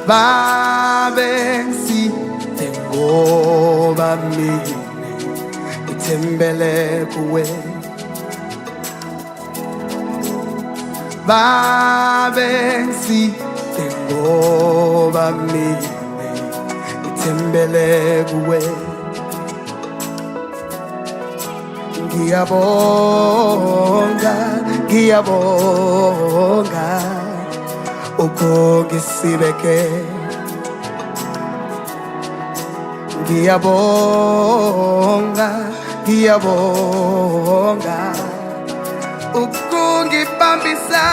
babengisize ngoba mina ngithembele kuwe. Babengisize ngoba mina ngithembele kuwe. Ngiyabonga, ngiyabonga ukungisibeke. Ngiyabonga, ngiyabonga ukungibambisa.